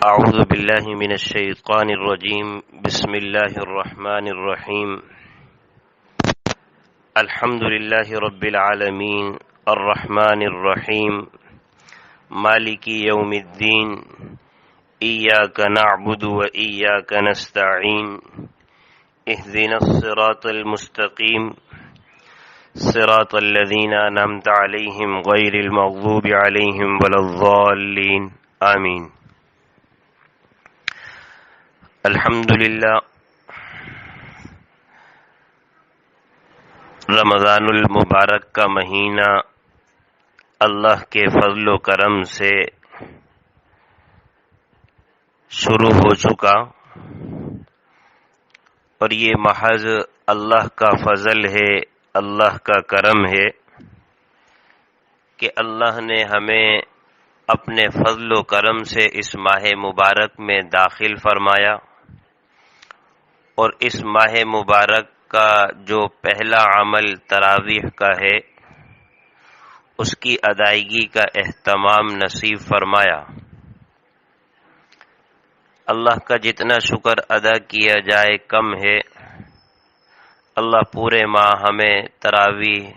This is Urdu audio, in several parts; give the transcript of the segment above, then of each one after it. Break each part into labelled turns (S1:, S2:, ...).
S1: أعوذ بالله من الشيطان الرجيم بسم الله الرحمن الرحيم الحمد لله رب العالمين الرحمن الرحيم مالك يوم الدين إياك نعبد وإياك نستعين اهدنا الصراط المستقيم صراط الذين أنعمت عليهم غير المغضوب عليهم ولا الضالين آمين۔ الحمدللہ رمضان المبارک کا مہینہ اللہ کے فضل و کرم سے شروع ہو چکا، اور یہ محض اللہ کا فضل ہے، اللہ کا کرم ہے کہ اللہ نے ہمیں اپنے فضل و کرم سے اس ماہ مبارک میں داخل فرمایا، اور اس ماہ مبارک کا جو پہلا عمل تراویح کا ہے اس کی ادائیگی کا اہتمام نصیب فرمایا۔ اللہ کا جتنا شکر ادا کیا جائے کم ہے۔ اللہ پورے ماہ ہمیں تراویح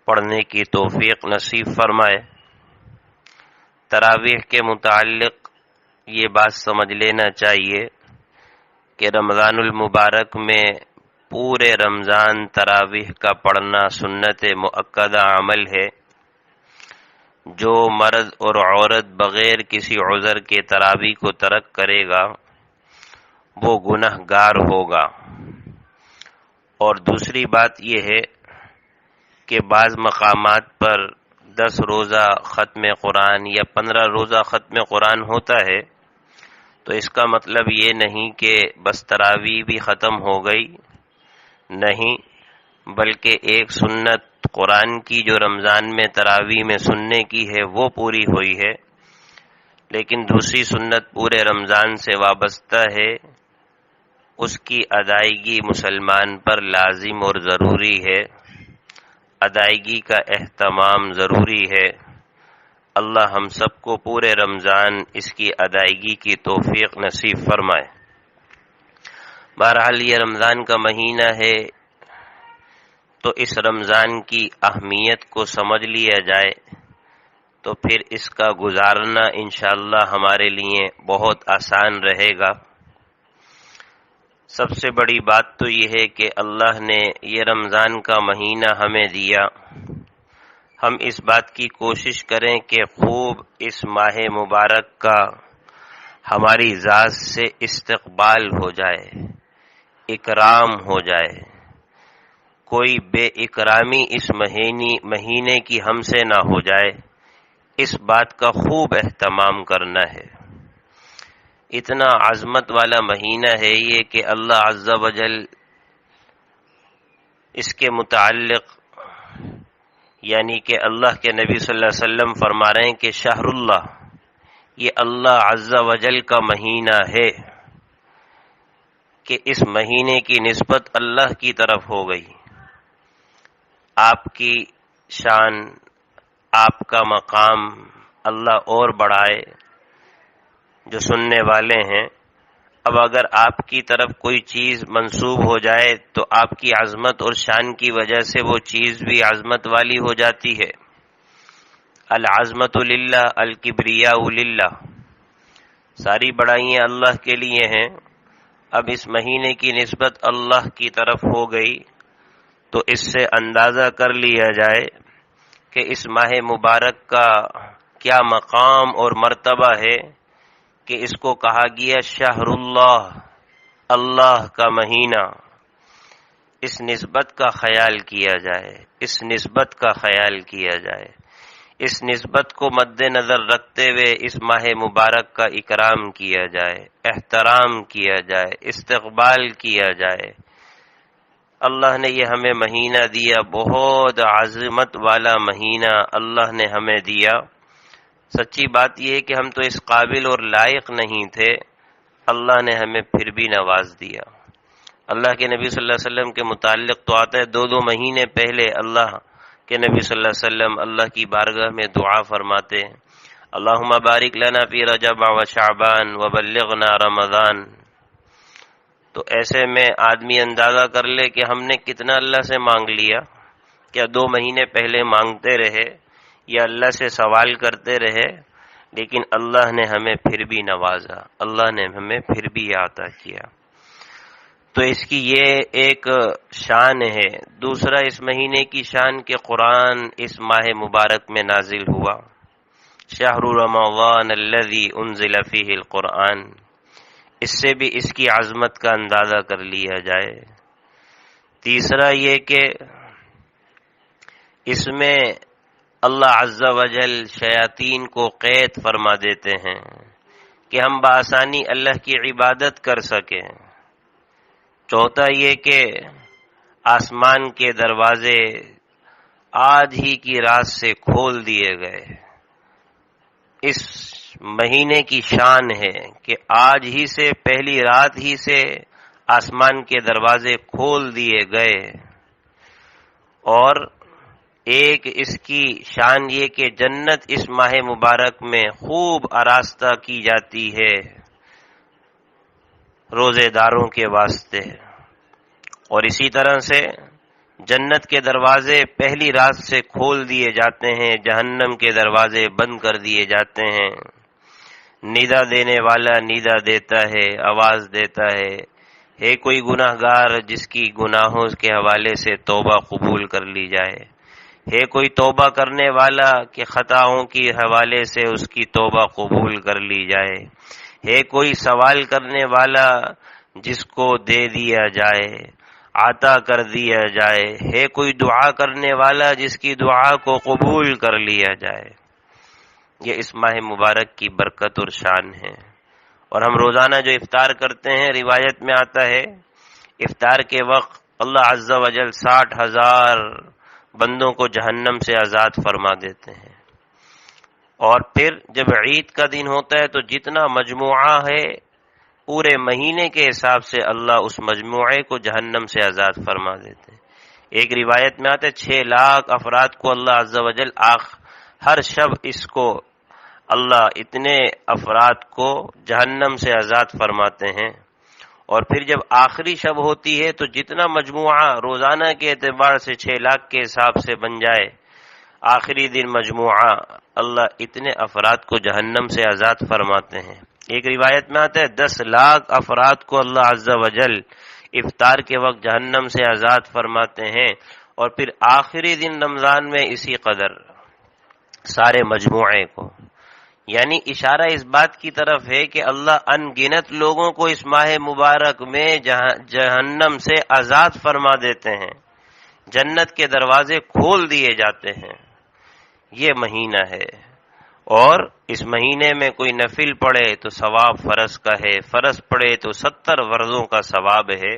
S1: پڑھنے کی توفیق نصیب فرمائے۔ تراویح کے متعلق یہ بات سمجھ لینا چاہیے کہ رمضان المبارک میں پورے رمضان تراویح کا پڑھنا سنت مؤکدہ عمل ہے۔ جو مرد اور عورت بغیر کسی عذر کے تراویح کو ترک کرے گا وہ گنہگار ہوگا۔ اور دوسری بات یہ ہے کہ بعض مقامات پر 10 روزہ ختم قرآن یا 15 روزہ ختم قرآن ہوتا ہے، تو اس کا مطلب یہ نہیں کہ بس تراویح بھی ختم ہو گئی، نہیں، بلکہ ایک سنت قرآن کی جو رمضان میں تراویح میں سننے کی ہے وہ پوری ہوئی ہے، لیکن دوسری سنت پورے رمضان سے وابستہ ہے، اس کی ادائیگی مسلمان پر لازم اور ضروری ہے، ادائیگی کا اہتمام ضروری ہے۔ اللہ ہم سب کو پورے رمضان اس کی ادائیگی کی توفیق نصیب فرمائے۔ بہرحال یہ رمضان کا مہینہ ہے تو اس رمضان کی اہمیت کو سمجھ لیا جائے تو پھر اس کا گزارنا انشاءاللہ ہمارے لیے بہت آسان رہے گا۔ سب سے بڑی بات تو یہ ہے کہ اللہ نے یہ رمضان کا مہینہ ہمیں دیا، ہم اس بات کی کوشش کریں کہ خوب اس ماہ مبارک کا ہماری ذات سے استقبال ہو جائے، اکرام ہو جائے، کوئی بے اکرامی اس مہینے کی ہم سے نہ ہو جائے، اس بات کا خوب اہتمام کرنا ہے۔ اتنا عظمت والا مہینہ ہے یہ کہ اللہ عز و جل اس کے متعلق یعنی کہ اللہ کے نبی صلی اللہ علیہ وسلم فرما رہے ہیں کہ شہر اللہ، یہ اللہ عز و جل کا مہینہ ہے، کہ اس مہینے کی نسبت اللہ کی طرف ہو گئی۔ آپ کی شان، آپ کا مقام اللہ اور بڑھائے۔ جو سننے والے ہیں، اب اگر آپ کی طرف کوئی چیز منسوب ہو جائے تو آپ کی عظمت اور شان کی وجہ سے وہ چیز بھی عظمت والی ہو جاتی ہے۔ العظمت للہ الکبریاء للہ، ساری بڑائیاں اللہ کے لیے ہیں۔ اب اس مہینے کی نسبت اللہ کی طرف ہو گئی تو اس سے اندازہ کر لیا جائے کہ اس ماہ مبارک کا کیا مقام اور مرتبہ ہے کہ اس کو کہا گیا شہر اللہ، اللہ کا مہینہ۔ اس نسبت کا خیال کیا جائے، اس نسبت کا خیال کیا جائے، اس نسبت کو مد نظر رکھتے ہوئے اس ماہ مبارک کا اکرام کیا جائے، احترام کیا جائے، استقبال کیا جائے۔ اللہ نے یہ ہمیں مہینہ دیا، بہت عظمت والا مہینہ اللہ نے ہمیں دیا۔ سچی بات یہ ہے کہ ہم تو اس قابل اور لائق نہیں تھے، اللہ نے ہمیں پھر بھی نواز دیا۔ اللہ کے نبی صلی اللہ علیہ وسلم کے متعلق تو آتا ہے 2 مہینے پہلے اللہ کہ نبی صلی اللہ علیہ وسلم اللہ کی بارگاہ میں دعا فرماتے ہیں، اللہم بارک لنا فی رجب و شعبان وبلغنا رمضان. تو ایسے میں آدمی اندازہ کر لے کہ ہم نے کتنا اللہ سے مانگ لیا. کیا 2 مہینے پہلے مانگتے رہے یا اللہ سے سوال کرتے رہے، لیکن اللہ نے ہمیں پھر بھی نوازا، اللہ نے ہمیں پھر بھی عطا کیا. تو اس کی یہ ایک شان ہے. دوسرا اس مہینے کی شان کہ قرآن اس ماہ مبارک میں نازل ہوا. شہر رمضان الذی انزل فیہ القرآن. اس سے بھی اس کی عظمت کا اندازہ کر لیا جائے. تیسرا یہ کہ اس میں اللہ عز و جل شیاطین کو قید فرما دیتے ہیں کہ ہم بآسانی اللہ کی عبادت کر سکیں. چوتھا یہ کہ آسمان کے دروازے آج ہی کی رات سے کھول دیے گئے. اس مہینے کی شان ہے کہ آج ہی سے، پہلی رات ہی سے آسمان کے دروازے کھول دیے گئے. اور ایک اس کی شان یہ کہ جنت اس ماہ مبارک میں خوب آراستہ کی جاتی ہے روزے داروں کے واسطے. اور اسی طرح سے جنت کے دروازے پہلی رات سے کھول دیے جاتے ہیں، جہنم کے دروازے بند کر دیے جاتے ہیں. ندا دینے والا ندا دیتا ہے، آواز دیتا ہے کوئی گناہ گار جس کی گناہوں کے حوالے سے توبہ قبول کر لی جائے، ہے کوئی توبہ کرنے والا کہ خطاؤں کی حوالے سے اس کی توبہ قبول کر لی جائے، ہے کوئی سوال کرنے والا جس کو دے دیا جائے، عطا کر دیا جائے، ہے کوئی دعا کرنے والا جس کی دعا کو قبول کر لیا جائے. یہ اس ماہ مبارک کی برکت اور شان ہے. اور ہم روزانہ جو افطار کرتے ہیں، روایت میں آتا ہے افطار کے وقت اللہ عز و جل 60,000 بندوں کو جہنم سے آزاد فرما دیتے ہیں. اور پھر جب عید کا دن ہوتا ہے تو جتنا مجموعہ ہے پورے مہینے کے حساب سے اللہ اس مجموعے کو جہنم سے آزاد فرما دیتے ہیں. ایک روایت میں آتا ہے 6 لاکھ افراد کو اللہ عز و جل ہر شب اس کو اللہ اتنے افراد کو جہنم سے آزاد فرماتے ہیں. اور پھر جب آخری شب ہوتی ہے تو جتنا مجموعہ روزانہ کے اعتبار سے 6 لاکھ کے حساب سے بن جائے، آخری دن مجموعہ اللہ اتنے افراد کو جہنم سے آزاد فرماتے ہیں. ایک روایت میں آتا ہے 10 لاکھ افراد کو اللہ عز و جل افطار کے وقت جہنم سے آزاد فرماتے ہیں. اور پھر آخری دن رمضان میں اسی قدر سارے مجموعے کو. یعنی اشارہ اس بات کی طرف ہے کہ اللہ ان گنت لوگوں کو اس ماہ مبارک میں جہنم سے آزاد فرما دیتے ہیں، جنت کے دروازے کھول دیے جاتے ہیں. یہ مہینہ ہے. اور اس مہینے میں کوئی نفل پڑھے تو ثواب فرض کا ہے، فرض پڑھے تو 70 فرضوں کا ثواب ہے.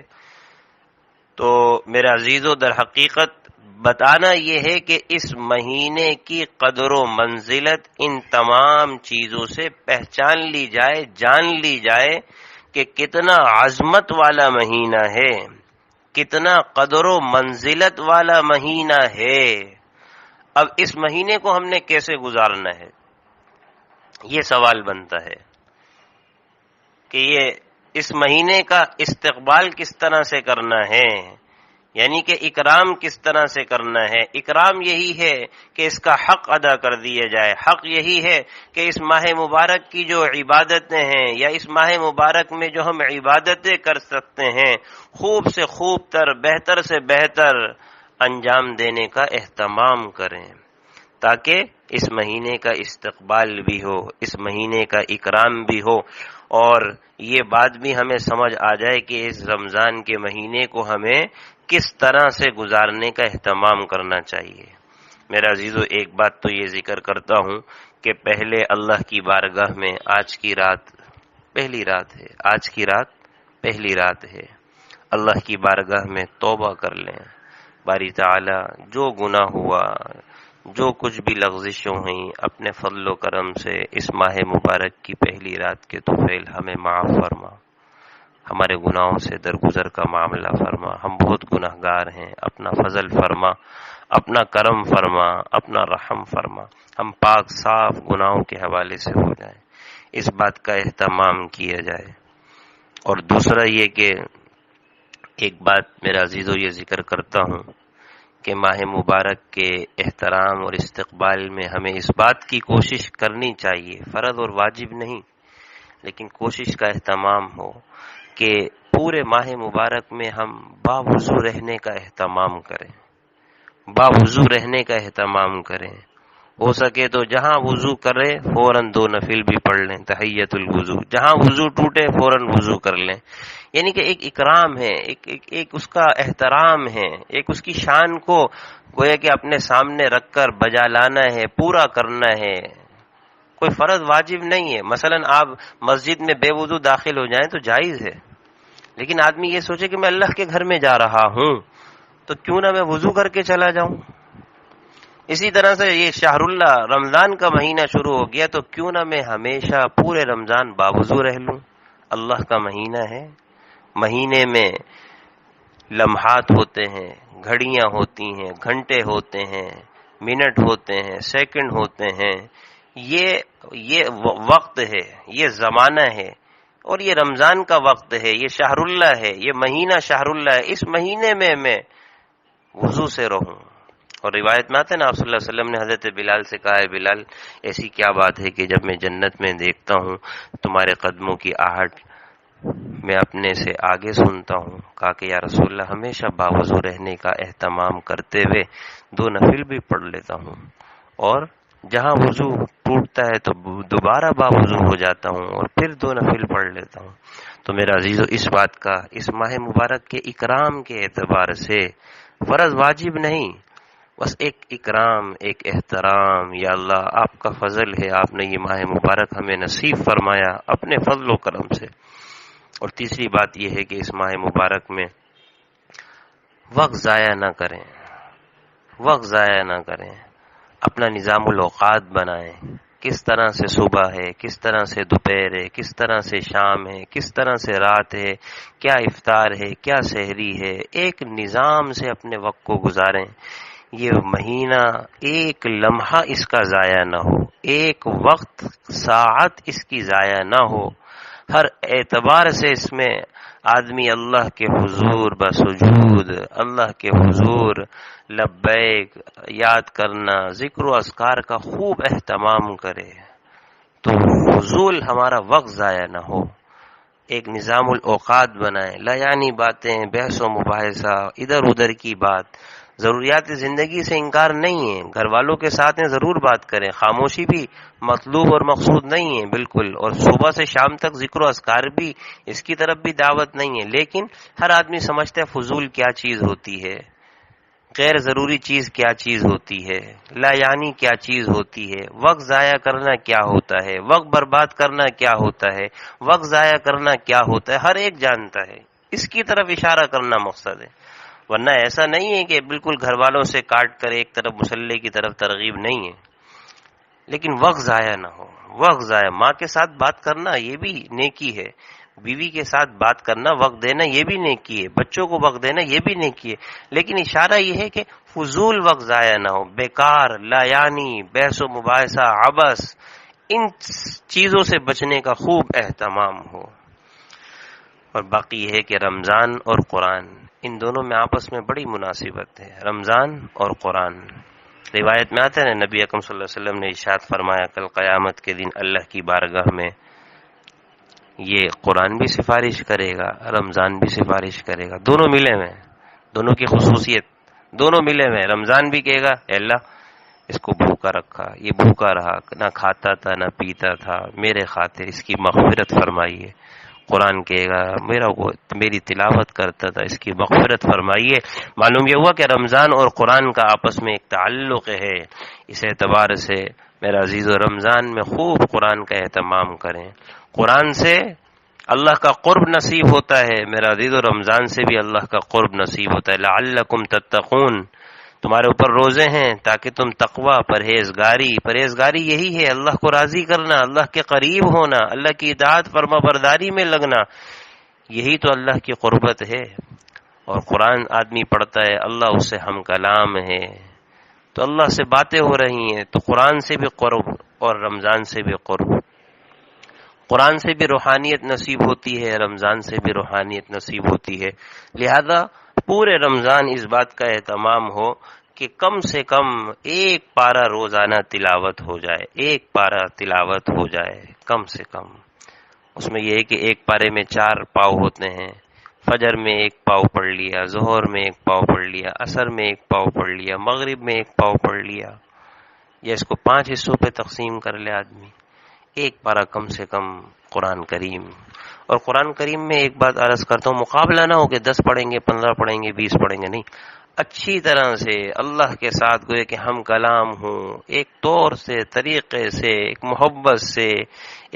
S1: تو میرا عزیزو، در حقیقت بتانا یہ ہے کہ اس مہینے کی قدر و منزلت ان تمام چیزوں سے پہچان لی جائے، جان لی جائے کہ کتنا عظمت والا مہینہ ہے، کتنا قدر و منزلت والا مہینہ ہے. اب اس مہینے کو ہم نے کیسے گزارنا ہے، یہ سوال بنتا ہے کہ یہ اس مہینے کا استقبال کس طرح سے کرنا ہے، یعنی کہ اکرام کس طرح سے کرنا ہے. اکرام یہی ہے کہ اس کا حق ادا کر دیا جائے. حق یہی ہے کہ اس ماہ مبارک کی جو عبادتیں ہیں یا اس ماہ مبارک میں جو ہم عبادتیں کر سکتے ہیں، خوب سے خوب تر، بہتر سے بہتر انجام دینے کا اہتمام کریں، تاکہ اس مہینے کا استقبال بھی ہو، اس مہینے کا اکرام بھی ہو. اور یہ بات بھی ہمیں سمجھ آ جائے کہ اس رمضان کے مہینے کو ہمیں کس طرح سے گزارنے کا اہتمام کرنا چاہیے. میرا عزیزو، ایک بات تو یہ ذکر کرتا ہوں کہ پہلے اللہ کی بارگاہ میں آج کی رات پہلی رات ہے، آج کی رات پہلی رات ہے. اللہ کی بارگاہ میں توبہ کر لیں. باری تعالی جو گناہ ہوا، جو کچھ بھی لغزشوں ہوئیں، اپنے فضل و کرم سے اس ماہ مبارک کی پہلی رات کے طفیل ہمیں معاف فرما، ہمارے گناہوں سے درگزر کا معاملہ فرما. ہم بہت گناہ گار ہیں، اپنا فضل فرما. اپنا کرم فرما، اپنا رحم فرما، ہم پاک صاف گناہوں کے حوالے سے ہو جائیں، اس بات کا اہتمام کیا جائے۔ اور دوسرا یہ کہ ایک بات میرا عزیزو یہ ذکر کرتا ہوں کہ ماہ مبارک کے احترام اور استقبال میں ہمیں اس بات کی کوشش کرنی چاہیے، فرض اور واجب نہیں، لیکن کوشش کا اہتمام ہو کہ پورے ماہ مبارک میں ہم باوضو رہنے کا اہتمام کریں، باوضو رہنے کا اہتمام کریں۔ ہو سکے تو جہاں وضو کرے فوراً 2 نفل بھی پڑھ لیں، تحیۃ الوضو، جہاں وضو ٹوٹے فوراً وضو کر لیں۔ یعنی کہ ایک اکرام ہے، ایک اس کا احترام ہے، ایک اس کی شان کو گویا کہ اپنے سامنے رکھ کر بجا لانا ہے، پورا کرنا ہے۔ کوئی فرض واجب نہیں ہے، مثلا آپ مسجد میں بے وضو داخل ہو جائیں تو جائز ہے، لیکن آدمی یہ سوچے کہ میں اللہ کے گھر میں جا رہا ہوں تو کیوں نہ میں وضو کر کے چلا جاؤں۔ اسی طرح سے یہ شہر اللہ رمضان کا مہینہ شروع ہو گیا تو کیوں نہ میں ہمیشہ پورے رمضان باوضو رہ لوں۔ اللہ کا مہینہ ہے، مہینے میں لمحات ہوتے ہیں، گھڑیاں ہوتی ہیں، گھنٹے ہوتے ہیں، منٹ ہوتے ہیں، سیکنڈ ہوتے ہیں، یہ وقت ہے، یہ زمانہ ہے، اور یہ رمضان کا وقت ہے، یہ شہر اللہ ہے، یہ مہینہ شہر اللہ ہے۔ اس مہینے میں وضو سے رہوں۔ اور روایت میں آتا ہے نا، آپ صلی اللہ علیہ وسلم نے حضرت بلال سے کہا ہے، بلال ایسی کیا بات ہے کہ جب میں جنت میں دیکھتا ہوں تمہارے قدموں کی آہٹ میں اپنے سے آگے سنتا ہوں۔ کہا کہ یا رسول اللہ ہمیشہ باوضو رہنے کا اہتمام کرتے ہوئے 2 نفل بھی پڑھ لیتا ہوں، اور جہاں وضو ٹوٹتا ہے تو دوبارہ باوضو ہو جاتا ہوں اور پھر 2 نفل پڑھ لیتا ہوں۔ تو میرا عزیزو اس بات کا، اس ماہ مبارک کے اکرام کے اعتبار سے فرض واجب نہیں، بس ایک اکرام، ایک احترام، یا اللہ آپ کا فضل ہے، آپ نے یہ ماہ مبارک ہمیں نصیب فرمایا اپنے فضل و کرم سے۔ اور تیسری بات یہ ہے کہ اس ماہ مبارک میں وقت ضائع نہ کریں، وقت ضائع نہ کریں، اپنا نظام الاوقات بنائیں، کس طرح سے صبح ہے، کس طرح سے دوپہر ہے، کس طرح سے شام ہے، کس طرح سے رات ہے، کیا افطار ہے، کیا سحری ہے، ایک نظام سے اپنے وقت کو گزاریں۔ یہ مہینہ ایک لمحہ اس کا ضائع نہ ہو، ایک وقت ساعت اس کی ضائع نہ ہو، ہر اعتبار سے اس میں آدمی اللہ کے حضور بسجود، اللہ کے حضور لبیک یاد کرنا، ذکر و اذکار کا خوب اہتمام کرے، تو فضول ہمارا وقت ضائع نہ ہو۔ ایک نظام الاوقات بنائیں، لا یعنی باتیں، بحث و مباحثہ، ادھر ادھر کی بات، ضروریات زندگی سے انکار نہیں ہے، گھر والوں کے ساتھ ضرور بات کریں، خاموشی بھی مطلوب اور مقصود نہیں ہے بالکل، اور صبح سے شام تک ذکر و اذکار بھی، اس کی طرف بھی دعوت نہیں ہے، لیکن ہر آدمی سمجھتا ہے فضول کیا چیز ہوتی ہے، غیر ضروری چیز کیا چیز ہوتی ہے، لا یعنی کیا چیز ہوتی ہے، وقت ضائع کرنا کیا ہوتا ہے، وقت برباد کرنا کیا ہوتا ہے، وقت ضائع کرنا کیا ہوتا ہے، ہر ایک جانتا ہے، اس کی طرف اشارہ کرنا مقصد ہے۔ ورنہ ایسا نہیں ہے کہ بالکل گھر والوں سے کاٹ کر ایک طرف مصلی کی طرف ترغیب نہیں ہے، لیکن وقت ضائع نہ ہو، وقت ضائع، ماں کے ساتھ بات کرنا یہ بھی نیکی ہے، بیوی کے ساتھ بات کرنا، وقت دینا یہ بھی نیکی ہے، بچوں کو وقت دینا یہ بھی نیکی ہے، لیکن اشارہ یہ ہے کہ فضول وقت ضائع نہ ہو، بیکار، لا یعنی، بحث و مباحثہ، عبث، ان چیزوں سے بچنے کا خوب اہتمام ہو۔ اور باقی یہ ہے کہ رمضان اور قرآن، ان دونوں میں آپس میں بڑی مناسبت ہے، رمضان اور قرآن۔ روایت میں آتا ہے نا، نبی اکرم صلی اللہ علیہ وسلم نے ارشاد فرمایا کل قیامت کے دن اللہ کی بارگاہ میں یہ قرآن بھی سفارش کرے گا، رمضان بھی سفارش کرے گا، دونوں ملے ہوئے ہیں، دونوں کی خصوصیت دونوں ملے ہوئے ہیں۔ رمضان بھی کہے گا اے اللہ اس کو بھوکا رکھا، یہ بھوکا رہا، نہ کھاتا تھا نہ پیتا تھا، میرے خاطر اس کی مغفرت فرمائیے۔ قرآن کہے گا میری تلاوت کرتا تھا، اس کی مغفرت فرمائیے۔ معلوم یہ ہوا کہ رمضان اور قرآن کا آپس میں ایک تعلق ہے، اس اعتبار سے میرا عزیز و رمضان میں خوب قرآن کا اہتمام کریں، قرآن سے اللہ کا قرب نصیب ہوتا ہے، میرا عزیز و رمضان سے بھی اللہ کا قرب نصیب ہوتا ہے۔ لعلکم تتقون، تمہارے اوپر روزے ہیں تاکہ تم تقوی، پرہیزگاری یہی ہے، اللہ کو راضی کرنا، اللہ کے قریب ہونا، اللہ کی اطاعت فرما برداری میں لگنا، یہی تو اللہ کی قربت ہے۔ اور قرآن آدمی پڑھتا ہے، اللہ اس سے ہم کلام ہے، تو اللہ سے باتیں ہو رہی ہیں، تو قرآن سے بھی قرب اور رمضان سے بھی قرب، قرآن سے بھی روحانیت نصیب ہوتی ہے، رمضان سے بھی روحانیت نصیب ہوتی ہے۔ لہذا پورے رمضان اس بات کا اہتمام ہو کہ کم سے کم ایک پارہ روزانہ تلاوت ہو جائے، ایک پارہ تلاوت ہو جائے کم سے کم۔ اس میں یہ ہے کہ ایک پارے میں 4 پاؤ ہوتے ہیں، فجر میں 1 پاؤ پڑھ لیا، ظہر میں 1 پاؤ پڑھ لیا، عصر میں 1 پاؤ پڑھ لیا، مغرب میں 1 پاؤ پڑھ لیا، یا اس کو 5 حصوں پہ تقسیم کر لے آدمی، ایک پارہ کم سے کم قرآن کریم۔ اور قرآن کریم میں ایک بات عرض کرتا ہوں، مقابلہ نہ ہو کہ 10 پڑھیں گے، 15 پڑھیں گے، 20 پڑھیں گے، نہیں، اچھی طرح سے اللہ کے ساتھ گوئے کہ ہم کلام ہوں، ایک طور سے، طریقے سے، ایک محبت سے،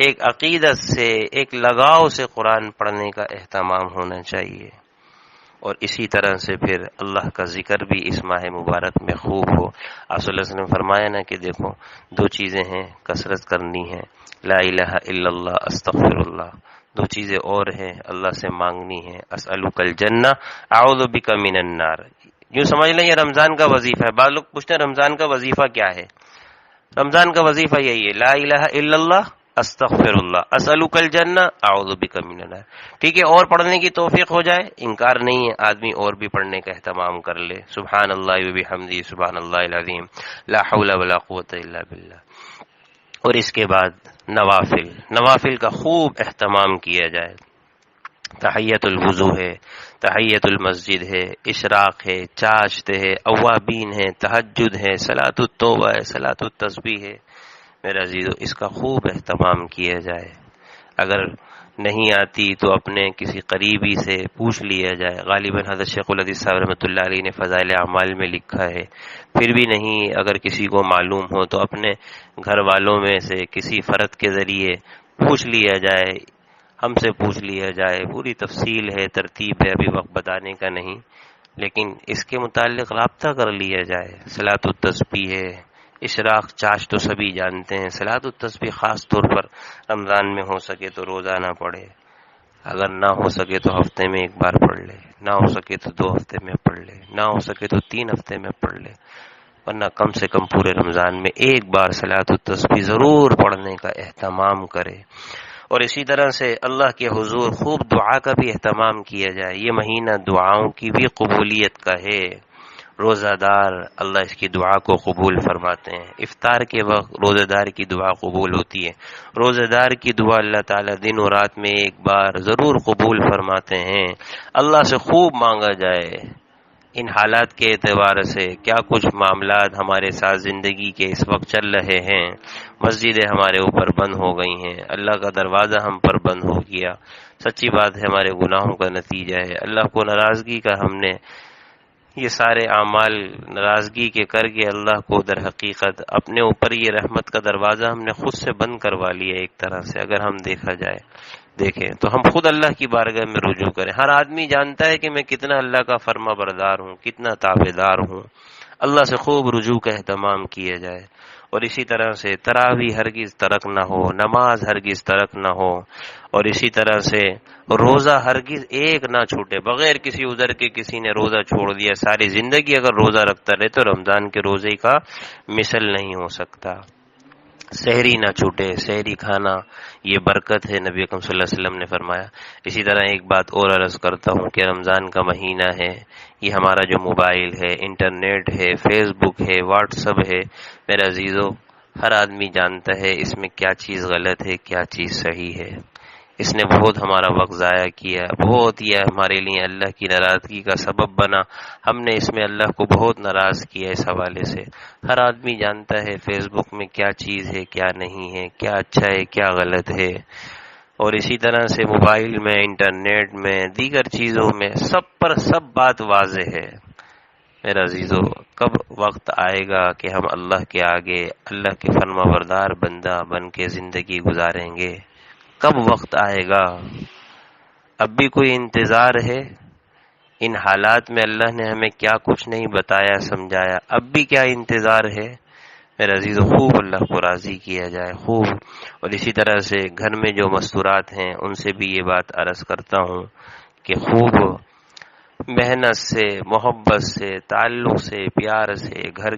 S1: ایک عقیدت سے، ایک لگاؤ سے قرآن پڑھنے کا اہتمام ہونا چاہیے۔ اور اسی طرح سے پھر اللہ کا ذکر بھی اس ماہ مبارک میں خوب ہو۔ آپ صلی اللہ علیہ وسلم نے فرمایا نا کہ دیکھو 2 چیزیں ہیں کثرت کرنی ہے، لا الہ الا اللہ، استغفر اللہ، 2 چیزیں اور ہیں اللہ سے مانگنی ہے، اسألک الجنہ، اعوذ بک من النار۔ یوں سمجھ لیں یہ رمضان کا وظیفہ ہے۔ بعض لوگ پوچھتے ہیں رمضان کا وظیفہ کیا ہے؟ رمضان کا وظیفہ یہی ہے، لا الہ الا اللہ، استغفر اللہ، اسألک الجنہ، اعوذ بک من النار۔ ٹھیک ہے، اور پڑھنے کی توفیق ہو جائے، انکار نہیں ہے، آدمی اور بھی پڑھنے کا اہتمام کر لے، سبحان اللہ و بحمدہ، سبحان اللہ العظیم، لا حول ولا قوت الا باللہ۔ اور اس کے بعد نوافل کا خوب اہتمام کیا جائے، تحیت الوضو ہے، تحیت المسجد ہے، اشراق ہے، چاشت ہے، اوابین ہے، تہجد ہے، صلاۃ التوبہ ہے، صلاۃ التسبیح ہے۔ میرے عزیزو اس کا خوب اہتمام کیا جائے، اگر نہیں آتی تو اپنے کسی قریبی سے پوچھ لیا جائے۔ غالباً حضرت شیخ الحدیث صاحب رحمۃ اللہ علیہ نے فضائل اعمال میں لکھا ہے، پھر بھی نہیں اگر کسی کو معلوم ہو تو اپنے گھر والوں میں سے کسی فرد کے ذریعے پوچھ لیا جائے، ہم سے پوچھ لیا جائے، پوری تفصیل ہے، ترتیب ہے، ابھی وقت بتانے کا نہیں، لیکن اس کے متعلق رابطہ کر لیا جائے۔ صلاۃ التسبیح ہے، اشراق چاش تو سبھی جانتے ہیں، صلاۃ التسبیح خاص طور پر رمضان میں ہو سکے تو روزانہ پڑھے، اگر نہ ہو سکے تو ہفتے میں 1 بار پڑھ لے، نہ ہو سکے تو 2 ہفتے میں پڑھ لے، نہ ہو سکے تو 3 ہفتے میں پڑھ لے، ورنہ کم سے کم پورے رمضان میں 1 بار صلاۃ التسبیح ضرور پڑھنے کا اہتمام کرے۔ اور اسی طرح سے اللہ کے حضور خوب دعا کا بھی اہتمام کیا جائے، یہ مہینہ دعاؤں کی بھی قبولیت کا ہے۔ روزہ دار اللہ اس کی دعا کو قبول فرماتے ہیں، افطار کے وقت روزہ دار کی دعا قبول ہوتی ہے، روزہ دار کی دعا اللہ تعالیٰ دن و رات میں 1 بار ضرور قبول فرماتے ہیں۔ اللہ سے خوب مانگا جائے۔ ان حالات کے اعتبار سے کیا کچھ معاملات ہمارے ساتھ زندگی کے اس وقت چل رہے ہیں، مسجدیں ہمارے اوپر بند ہو گئی ہیں، اللہ کا دروازہ ہم پر بند ہو گیا، سچی بات ہے ہمارے گناہوں کا نتیجہ ہے، اللہ کو ناراضگی کا ہم نے یہ سارے اعمال ناراضگی کے کر کے اللہ کو در حقیقت اپنے اوپر یہ رحمت کا دروازہ ہم نے خود سے بند کروا لیا ایک طرح سے۔ اگر ہم دیکھا جائے دیکھیں تو ہم خود اللہ کی بارگاہ میں رجوع کریں۔ ہر آدمی جانتا ہے کہ میں کتنا اللہ کا فرما بردار ہوں، کتنا تابعدار ہوں، اللہ سے خوب رجوع کا اہتمام کیا جائے۔ اور اسی طرح سے تراویح ہرگز ترک نہ ہو، نماز ہرگز ترک نہ ہو، اور اسی طرح سے روزہ ہرگز ایک نہ چھوٹے، بغیر کسی عذر کے کسی نے روزہ چھوڑ دیا، ساری زندگی اگر روزہ رکھتا رہے تو رمضان کے روزے کا مثل نہیں ہو سکتا۔ سحری نہ چھوٹے، سحری کھانا یہ برکت ہے، نبی اکرم صلی اللہ علیہ وسلم نے فرمایا۔ اسی طرح ایک بات اور عرض کرتا ہوں کہ رمضان کا مہینہ ہے، یہ ہمارا جو موبائل ہے، انٹرنیٹ ہے، فیس بک ہے، واٹس ایپ ہے، میرے عزیزو ہر آدمی جانتا ہے اس میں کیا چیز غلط ہے، کیا چیز صحیح ہے۔ اس نے بہت ہمارا وقت ضائع کیا، بہت یہ ہمارے لیے اللہ کی ناراضگی کا سبب بنا، ہم نے اس میں اللہ کو بہت ناراض کیا۔ اس حوالے سے ہر آدمی جانتا ہے فیس بک میں کیا چیز ہے، کیا نہیں ہے، کیا اچھا ہے، کیا غلط ہے، اور اسی طرح سے موبائل میں، انٹرنیٹ میں، دیگر چیزوں میں، سب پر سب بات واضح ہے۔ میرا عزیزو کب وقت آئے گا کہ ہم اللہ کے آگے اللہ کے فرما بردار بندہ بن کے زندگی گزاریں گے؟ کب وقت آئے گا؟ اب بھی کوئی انتظار ہے؟ ان حالات میں اللہ نے ہمیں کیا کچھ نہیں بتایا سمجھایا، اب بھی کیا انتظار ہے؟ میرے عزیز خوب اللہ کو راضی کیا جائے، خوب۔ اور اسی طرح سے گھر میں جو مستورات ہیں ان سے بھی یہ بات عرض کرتا ہوں کہ خوب محنت سے، محبت سے، تعلق سے، پیار سے گھر